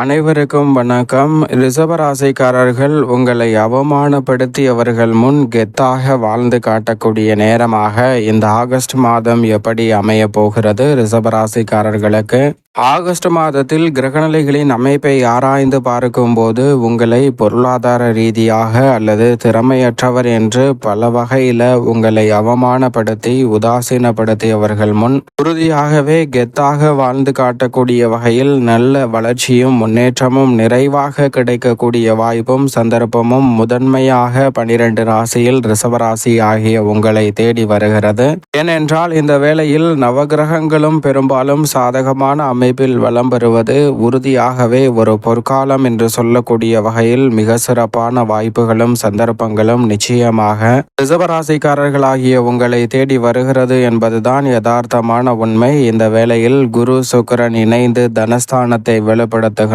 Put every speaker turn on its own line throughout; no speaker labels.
அனைவருக்கும் வணக்கம். ரிஷபராசிக்காரர்கள் உங்களை அவமானப்படுத்தியவர்கள் முன் கெத்தாக வாழ்ந்து காட்டக்கூடிய நேரமாக இந்த ஆகஸ்ட் மாதம் எப்படி அமைய போகிறது? ரிஷபராசிக்காரர்களுக்கு ஆகஸ்ட் மாதத்தில் கிரகநிலைகளின் அமைப்பை ஆராய்ந்து பார்க்கும்போது உங்களை பொருளாதார ரீதியாக அல்லது திறமையற்றவர் என்று பல வகையில் உங்களை அவமானப்படுத்தி உதாசீனப்படுத்தியவர்கள் முன் உறுதியாகவே கெத்தாக வாழ்ந்து காட்டக்கூடிய வகையில் நல்ல வளர்ச்சியும் முன்னேற்றமும் நிறைவாக கிடைக்கக்கூடிய வாய்ப்பும் சந்தர்ப்பமும் முதன்மையாக 12 ராசியில் ரிஷபராசி ஆகிய உங்களை தேடி வருகிறது. ஏனென்றால் இந்த வேளையில் நவகிரகங்களும் பெரும்பாலும் சாதகமான அமைப்பில் வலம் பெறுவது உறுதியாகவே ஒரு பொற்காலம் என்று சொல்லக்கூடிய வகையில் மிக சிறப்பான வாய்ப்புகளும் சந்தர்ப்பங்களும் நிச்சயமாக ரிஷபராசிக்காரர்களாகிய உங்களை தேடி வருகிறது என்பதுதான் யதார்த்தமான உண்மை. இந்த வேளையில் குரு சுக்கிரன் இணைந்து தனஸ்தானத்தை வெளிப்படுத்துகின்றன.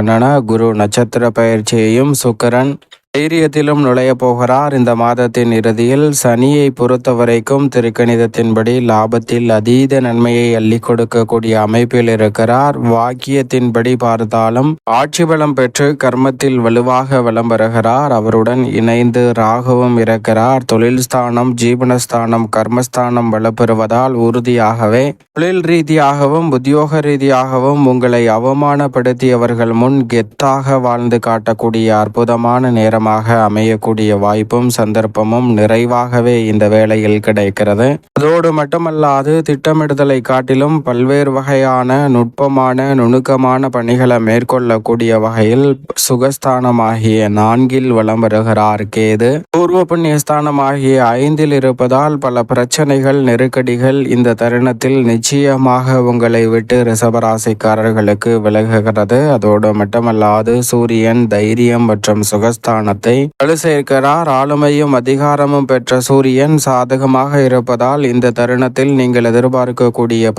குரு நட்சத்திர பயிற்சியையும் சுக்கிரன் தைரியத்திலும் நுழைய போகிறார். இந்த மாதத்தின் இறுதியில் சனியை பொறுத்தவரைக்கும் திருக்கணிதத்தின்படி லாபத்தில் அதீத நன்மையை அள்ளி கொடுக்கக்கூடிய அமைப்பில் இருக்கிறார். வாக்கியத்தின்படி பார்த்தாலும் ஆட்சி பலம் பெற்று கர்மத்தில் வலுவாக வலம் பெறுகிறார். அவருடன் இணைந்து ராகுவும் இருக்கிறார். தொழில் ஸ்தானம், ஜீவனஸ்தானம், கர்மஸ்தானம் வலுப்பெறுவதால் உறுதியாகவே தொழில் ரீதியாகவும் உத்தியோக ரீதியாகவும் உங்களை அவமானப்படுத்தியவர்கள் முன் கெத்தாக வாழ்ந்து காட்டக்கூடிய அற்புதமான நேரம் அமையக்கூடிய வாய்ப்பும் சந்தர்ப்பமும் நிறைவாகவே இந்த வேளையில் கிடைக்கிறது. அதோடு மட்டுமல்லாது திட்டமிடுதலை காட்டிலும் பல்வேறு வகையான நுட்பமான நுணுக்கமான பணிகளை மேற்கொள்ளக்கூடிய வகையில் சுகஸ்தானமாகிய 4 வலம் வருகிறார் கேது. பூர்வ புண்ணியஸ்தானமாகிய 5 இருப்பதால் பல பிரச்சனைகள் நெருக்கடிகள் இந்த தருணத்தில் நிச்சயமாக உங்களை விட்டு ரிஷபராசிக்காரர்களுக்கு விலகுகிறது. அதோடு மட்டுமல்லாது சூரியன் தைரியம் மற்றும் சுகஸ்தான வலு சேர்க்கிறார். ஆளுமையும் அதிகாரமும் பெற்ற சூரியன் சாதகமாக இருப்பதால் இந்த தருணத்தில் நீங்கள் எதிர்பார்க்கக்கூடிய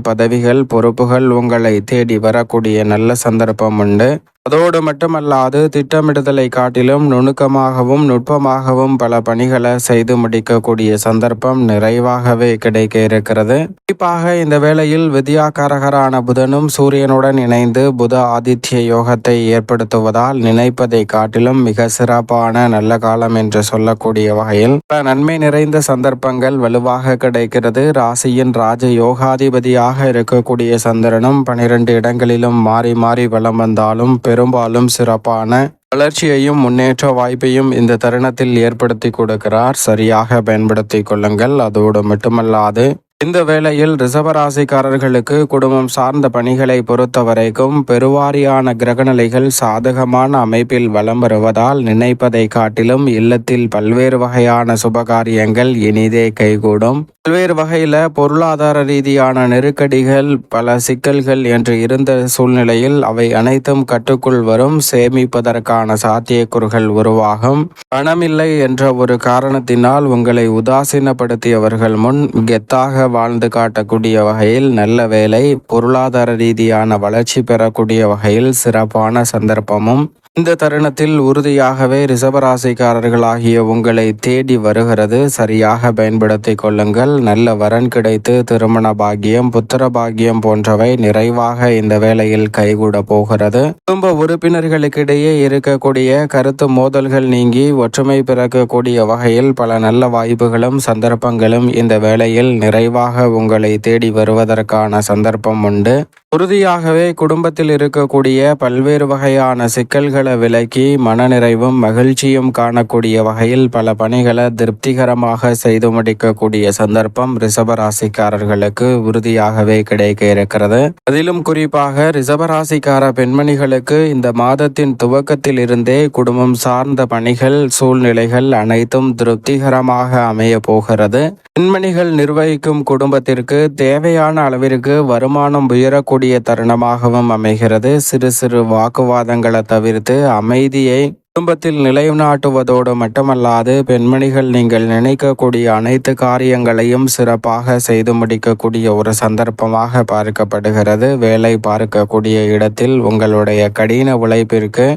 பதவிகள் பொறுப்புகள் உங்களை தேடி வரக்கூடிய நல்ல சந்தர்ப்பம் உண்டு. அதோடு மட்டுமல்லாது திட்டமிடுதலை காட்டிலும் நுணுக்கமாகவும் நுட்பமாகவும் பல பணிகளை செய்து முடிக்கக்கூடிய சந்தர்ப்பம் நிறைவாகவே கிடைக்க இருக்கிறது. குறிப்பாக இந்த வேளையில் வித்யாகாரகரான புதனும் சூரியனுடன் இணைந்து புத ஆதித்ய யோகத்தை ஏற்படுத்துவதால் நினைப்பதை காட்டிலும் மிக சிறப்பான நல்ல காலம் என்று சொல்லக்கூடிய வகையில் பல நன்மை நிறைந்த சந்தர்ப்பங்கள் வலுவாக கிடைக்கிறது. ராசியின் ராஜ யோகாதிபதியாக இருக்கக்கூடிய சந்திரனும் 12 இடங்களிலும் மாறி மாறி வலம் வந்தாலும் பெரும்பாலும் சிறப்பான வளர்ச்சியையும் முன்னேற்ற வாய்ப்பையும் இந்த தருணத்தில் ஏற்படுத்தி கொடுக்கிறார். சரியாக பயன்படுத்தி கொள்ளுங்கள். அதோடு மட்டுமல்லாது இந்த வேளையில் ரிஷபராசிக்காரர்களுக்கு குடும்பம் சார்ந்த பணிகளை பொறுத்தவரைக்கும் பெருவாரியான கிரகநிலைகள் சாதகமான அமைப்பில் வலம் வருவதால் நினைப்பதை காட்டிலும் இல்லத்தில் பல்வேறு வகையான சுபகாரியங்கள் இனிதே கைகூடும். பல்வேறு வகையில் பொருளாதார ரீதியான நெருக்கடிகள் பல சிக்கல்கள் என்று இருந்த சூழ்நிலையில் அவை அனைத்தும் கட்டுக்குள் வரும். சேமிப்பதற்கான சாத்தியக்கூறுகள் உருவாகும். பணமில்லை என்ற ஒரு காரணத்தினால் உங்களை உதாசீனப்படுத்தியவர்கள் முன் கெத்தாக வாழ்ந்து காட்டக்கூடிய வகையில் நல்ல வேலை, பொருளாதார ரீதியான வளர்ச்சி பெறக்கூடிய வகையில் சிறப்பான சந்தர்ப்பமும் இந்த தருணத்தில் உறுதியாகவே ரிஷபராசிக்காரர்களாகிய உங்களை தேடி வருகிறது. சரியாக பயன்படுத்தி கொள்ளுங்கள். நல்ல வரன் கிடைத்து திருமண பாக்கியம், புத்திர பாக்கியம் போன்றவை நிறைவாக இந்த வேளையில் கைகூட போகிறது. குடும்ப உறுப்பினர்களுக்கிடையே இருக்கக்கூடிய கருத்து மோதல்கள் நீங்கி ஒற்றுமை பிறக்கக்கூடிய வகையில் பல நல்ல வாய்ப்புகளும் சந்தர்ப்பங்களும் இந்த வேளையில் நிறைவாக உங்களை தேடி வருவதற்கான சந்தர்ப்பம் உண்டு. உறுதியாகவே குடும்பத்தில் இருக்கக்கூடிய பல்வேறு வகையான சிக்கல்களை விலக்கி மனநிறைவும் மகிழ்ச்சியும் காணக்கூடிய வகையில் பல பணிகளை திருப்திகரமாக செய்து முடிக்கக்கூடிய சந்தர்ப்பம் ரிஷபராசிக்காரர்களுக்கு உறுதியாகவே கிடைக்க இருக்கிறது. அதிலும் குறிப்பாக ரிஷபராசிக்கார பெண்மணிகளுக்கு இந்த மாதத்தின் துவக்கத்தில் இருந்தே குடும்பம் சார்ந்த பணிகள் சூழ்நிலைகள் அனைத்தும் திருப்திகரமாக அமைய போகிறது. பெண்மணிகள் நிர்வகிக்கும் குடும்பத்திற்கு தேவையான அளவிற்கு வருமானம் உயரக்கூடிய தருணமாகவும் அமைகிறது. சிறு சிறு வாக்குவாதங்களை தவிர்த்து அமைதியை குடும்பத்தில் நிலைநாட்டுவதோடு மட்டுமல்லாது பெண்மணிகள் நீங்கள் நினைக்கக்கூடிய அனைத்து காரியங்களையும் சிறப்பாக செய்து முடிக்கக்கூடிய ஒரு சந்தர்ப்பமாக பார்க்கப்படுகிறது. வேலை பார்க்கக்கூடிய இடத்தில் உங்களுடைய கடின உழைப்பிற்கு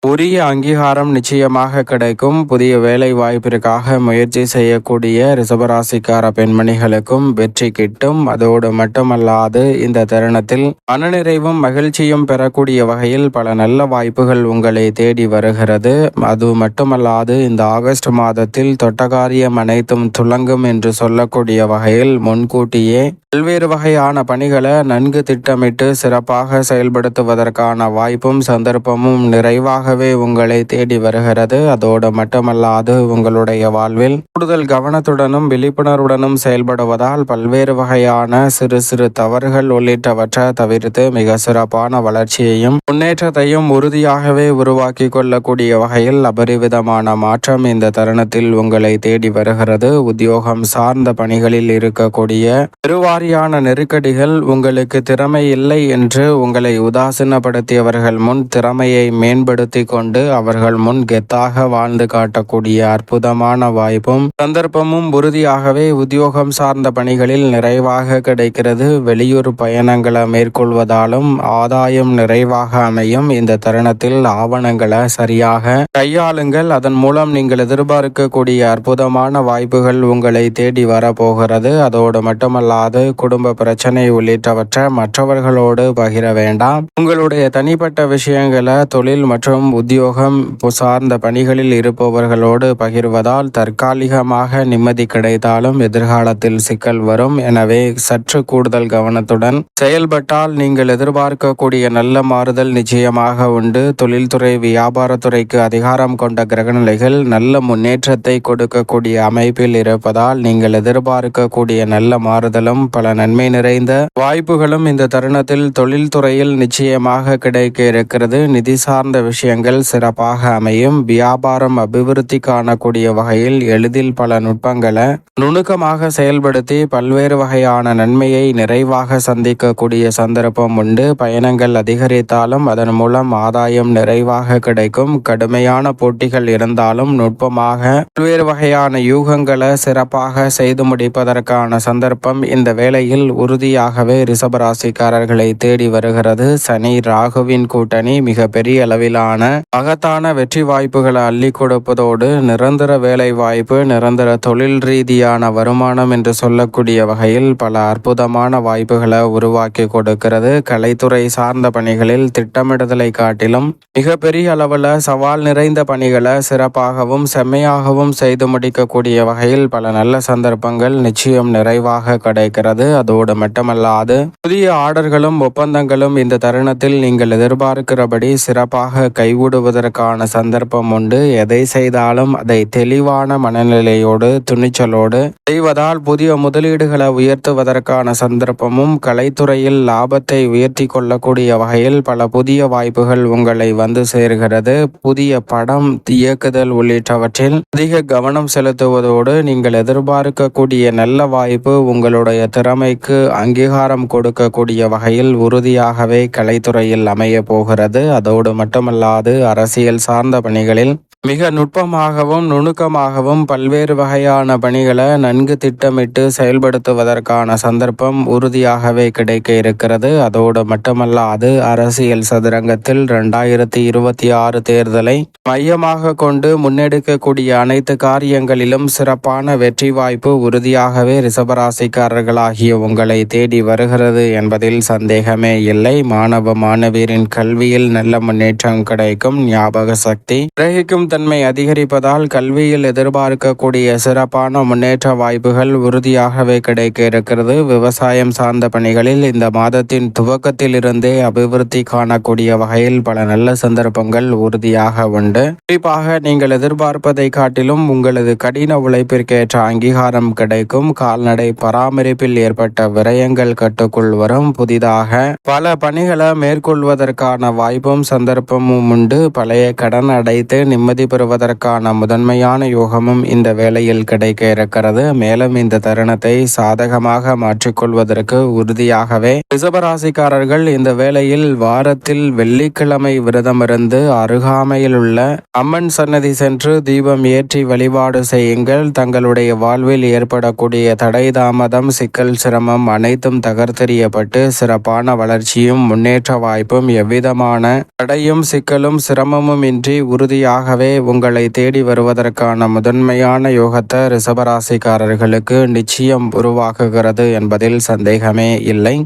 உரிய அங்கீகாரம் நிச்சயமாக கிடைக்கும். புதிய வேலை வாய்ப்பிற்காக முயற்சி செய்யக்கூடிய ரிஷபராசிக்கார பெண்மணிகளுக்கும் வெற்றி கிட்டும். அதோடு மட்டுமல்லாது இந்த தருணத்தில் மனநிறைவும் மகிழ்ச்சியும் பெறக்கூடிய வகையில் பல நல்ல வாய்ப்புகள் உங்களை தேடி வருகிறது. அது மட்டுமல்லாது இந்த ஆகஸ்ட் மாதத்தில் தொட்டகாரியம் அனைத்தும் துலங்கும் என்று சொல்லக்கூடிய வகையில் முன்கூட்டியே பல்வேறு வகையான பணிகளை நன்கு திட்டமிட்டு சிறப்பாக செயல்படுத்துவதற்கான வாய்ப்பும் சந்தர்ப்பமும் நிறைவாகவே உங்களை தேடி வருகிறது. அதோடு மட்டுமல்லாது உங்களுடைய வாழ்வில் கூடுதல் கவனத்துடனும் விழிப்புணர்வுடனும் செயல்படுவதால் பல்வேறு வகையான சிறு சிறு தவறுகள் உள்ளிட்டவற்றை தவிர்த்து மிக சிறப்பான வளர்ச்சியையும் முன்னேற்றத்தையும் உறுதியாகவே உருவாக்கி கொள்ளக்கூடிய வகையில் அபரிவிதமான மாற்றம் இந்த தருணத்தில் உங்களை தேடி வருகிறது. உத்தியோகம் சார்ந்த பணிகளில் இருக்கக்கூடிய பெருவாரியான நெருக்கடிகள் உங்களுக்கு திறமை இல்லை என்று உங்களை உதாசீனப்படுத்தியவர்கள் முன் திறமையை மேம்படுத்தி கொண்டு அவர்கள் முன் கெத்தாக வாழ்ந்து காட்டக்கூடிய அற்புதமான வாய்ப்பும் சந்தர்ப்பமும் உறுதியாகவே உத்தியோகம் சார்ந்த பணிகளில் நிறைவாக கிடைக்கிறது. வெளியூர் பயணங்களை மேற்கொள்வதாலும் ஆதாயம் நிறைவாக அமையும். இந்த தருணத்தில் ஆவணங்களை சரியாக கையாளுங்கள். அதன் மூலம் நீங்கள் எதிர்பார்க்கக்கூடிய அற்புதமான வாய்ப்புகள் உங்களை தேடி வரப்போகிறது. அதோடு மட்டுமல்லாது குடும்ப பிரச்சனை உள்ளிட்டவற்றை மற்றவர்களோடு பகிர வேண்டாம். உங்களுடைய தனிப்பட்ட விஷயங்களை தொழில் மற்றும் உத்தியோகம் சார்ந்த பணிகளில் இருப்பவர்களோடு பகிர்வதால் தற்காலிகமாக நிம்மதி கிடைத்தாலும் எதிர்காலத்தில் சிக்கல் வரும். எனவே சற்று கூடுதல் கவனத்துடன் செயல்பட்டால் நீங்கள் எதிர்பார்க்கக்கூடிய நல்ல மாறுதல் நிச்சயமாக உண்டு. தொழில்துறை வியாபாரத்துறைக்கு அதிகாரம் கொண்ட கிரகநிலைகள் நல்ல முன்னேற்றத்தை கொடுக்கக்கூடிய அமைப்பில் இருப்பதால் நீங்கள் எதிர்பார்க்கக்கூடிய நல்ல மாறுதலும் பல நன்மை நிறைந்த வாய்ப்புகளும் இந்த தருணத்தில் தொழில்துறையில் நிச்சயமாக கிடைக்க இருக்கிறது. நிதி சார்ந்த விஷயங்கள் சிறப்பாக அமையும். வியாபாரம் அபிவிருத்தி காணக்கூடிய வகையில் எளிதில் பல நுட்பங்களை நுணுக்கமாக செயல்படுத்தி பல்வேறு வகையான நன்மையை நிறைவாக சந்திக்கக்கூடிய சந்தர்ப்பம் உண்டு. பயணங்கள் அதிகரித்தாலும் அதன் மூலம் ஆதாயம் நிறைவாக கிடைக்கும். கடுமையான போட்டிகள் இருந்தாலும் நுட்பமாக பல்வேறு வகையான யூகங்களை சிறப்பாக செய்து முடிப்பதற்கான சந்தர்ப்பம் இந்த வேளையில் உறுதியாகவே ரிஷபராசிக்காரர்களை தேடி வருகிறது. சனி ராகுவின் கூட்டணி மிக பெரிய அளவிலான மகத்தான வெற்றி வாய்ப்புகளை அள்ளி கொடுப்பதோடு நிரந்தர வேலை வாய்ப்பு, நிரந்தர தொழில் ரீதியான வருமானம் என்று சொல்லக்கூடிய வகையில் பல அற்புதமான வாய்ப்புகளை உருவாக்கி கொடுக்கிறது. கலைத்துறை சார்ந்த பணிகளில் திட்டமிடுதலை காட்டிலும் மிக பெரிய அளவில் சவால் நிறைந்த பணிகளை சிறப்பாகவும் செம்மையாகவும் செய்து முடிக்கக்கூடிய வகையில் பல நல்ல சந்தர்ப்பங்கள் நிச்சயம் நிறைவாக கிடைக்கிறது. அதோடு மட்டுமல்லாது புதிய ஆர்டர்களும் ஒப்பந்தங்களும் இந்த தருணத்தில் நீங்கள் எதிர்பார்க்கிறபடி சிறப்பாக கைகூடுவதற்கான சந்தர்ப்பம் உண்டு. எதை செய்தாலும் அதை தெளிவான மனநிலையோடு துணிச்சலோடு செய்வதால் புதிய முதலீடுகளை உயர்த்துவதற்கான சந்தர்ப்பமும் கலைத்துறையில் லாபத்தை உயர்த்தி கொள்ளக்கூடிய வகையில் பல புதிய வாய்ப்புகள் உங்களை வந்து சேர்கிறது. புதிய படம் இயக்குதல் உள்ளிட்டவற்றில் அதிக கவனம் செலுத்துவதோடு நீங்கள் எதிர்பார்க்கக்கூடிய நல்ல வாய்ப்பு உங்களுடைய திறமைக்கு அங்கீகாரம் கொடுக்கக்கூடிய வகையில் உறுதியாகவே கலைத்துறையில் அமைய போகிறது. அதோடு மட்டுமல்லாது அரசியல் சார்ந்த பணிகளில் மிக நுட்பமாகவும் நுணுக்கமாகவும் பல்வேறு வகையான பணிகளை நன்கு திட்டமிட்டு செயல்படுத்துவதற்கான சந்தர்ப்பம் உறுதியாகவே கிடைக்க இருக்கிறது. அதோடு மட்டுமல்லாது அரசியல் சதுரங்கத்தில் 2026 தேர்தலை மையமாக கொண்டு முன்னெடுக்கக்கூடிய அனைத்து காரியங்களிலும் சிறப்பான வெற்றி வாய்ப்பு உறுதியாகவே ரிஷபராசிக்காரர்களாகிய உங்களை தேடி வருகிறது என்பதில் சந்தேகமே இல்லை. மாணவ மாணவியரின் கல்வியில் நல்ல முன்னேற்றம் கிடைக்கும். ஞாபக சக்தி கிரகிக்கும் தன்மை அதிகரிப்பதால் கல்வியில் எதிர்பார்க்கக்கூடிய சிறப்பான முன்னேற்ற வாய்ப்புகள் உறுதியாகவே கிடைக்க இருக்கிறது. விவசாயம் சார்ந்த பணிகளில் இந்த மாதத்தின் துவக்கத்திலிருந்தே அபிவிருத்தி காணக்கூடிய வகையில் பல நல்ல சந்தர்ப்பங்கள் உறுதியாக உண்டு. குறிப்பாக நீங்கள் எதிர்பார்ப்பதை காட்டிலும் உங்களது கடின உழைப்பிற்கேற்ற அங்கீகாரம் கிடைக்கும். கால்நடை பராமரிப்பில் ஏற்பட்ட விரயங்கள் கட்டுக்குள் வரும். புதிதாக பல பணிகளை மேற்கொள்வதற்கான வாய்ப்பும் சந்தர்ப்பமும் உண்டு. பழைய கடன் அடைத்து நிம்மதி நிம்மதி பெறுவதற்கான முதன்மையான யோகமும் இந்த வேளையில் கிடைக்க இருக்கிறது. மேலும் இந்த தருணத்தை சாதகமாக மாற்றிக்கொள்வதற்கு உறுதியாகவே ரிஷபராசிக்காரர்கள் இந்த வேளையில் வாரத்தில் வெள்ளிக்கிழமை விரதமிருந்து அருகாமையில் உள்ள அம்மன் சன்னதி சென்று தீபம் ஏற்றி வழிபாடு செய்யுங்கள். தங்களுடைய வாழ்வில் ஏற்படக்கூடிய தடை தாமதம் சிக்கல் சிரமம் அனைத்தும் தகர்த்தெறியப்பட்டு சிறப்பான வளர்ச்சியும் முன்னேற்ற வாய்ப்பும் எவ்விதமான தடையும் சிக்கலும் சிரமமும் இன்றி உறுதியாகவே உங்களை தேடி வருவதற்கான முதன்மையான யோகத்தை ரிஷபராசிக்காரர்களுக்கு நிச்சயம் உருவாக்குகிறது என்பதில் சந்தேகமே இல்லை.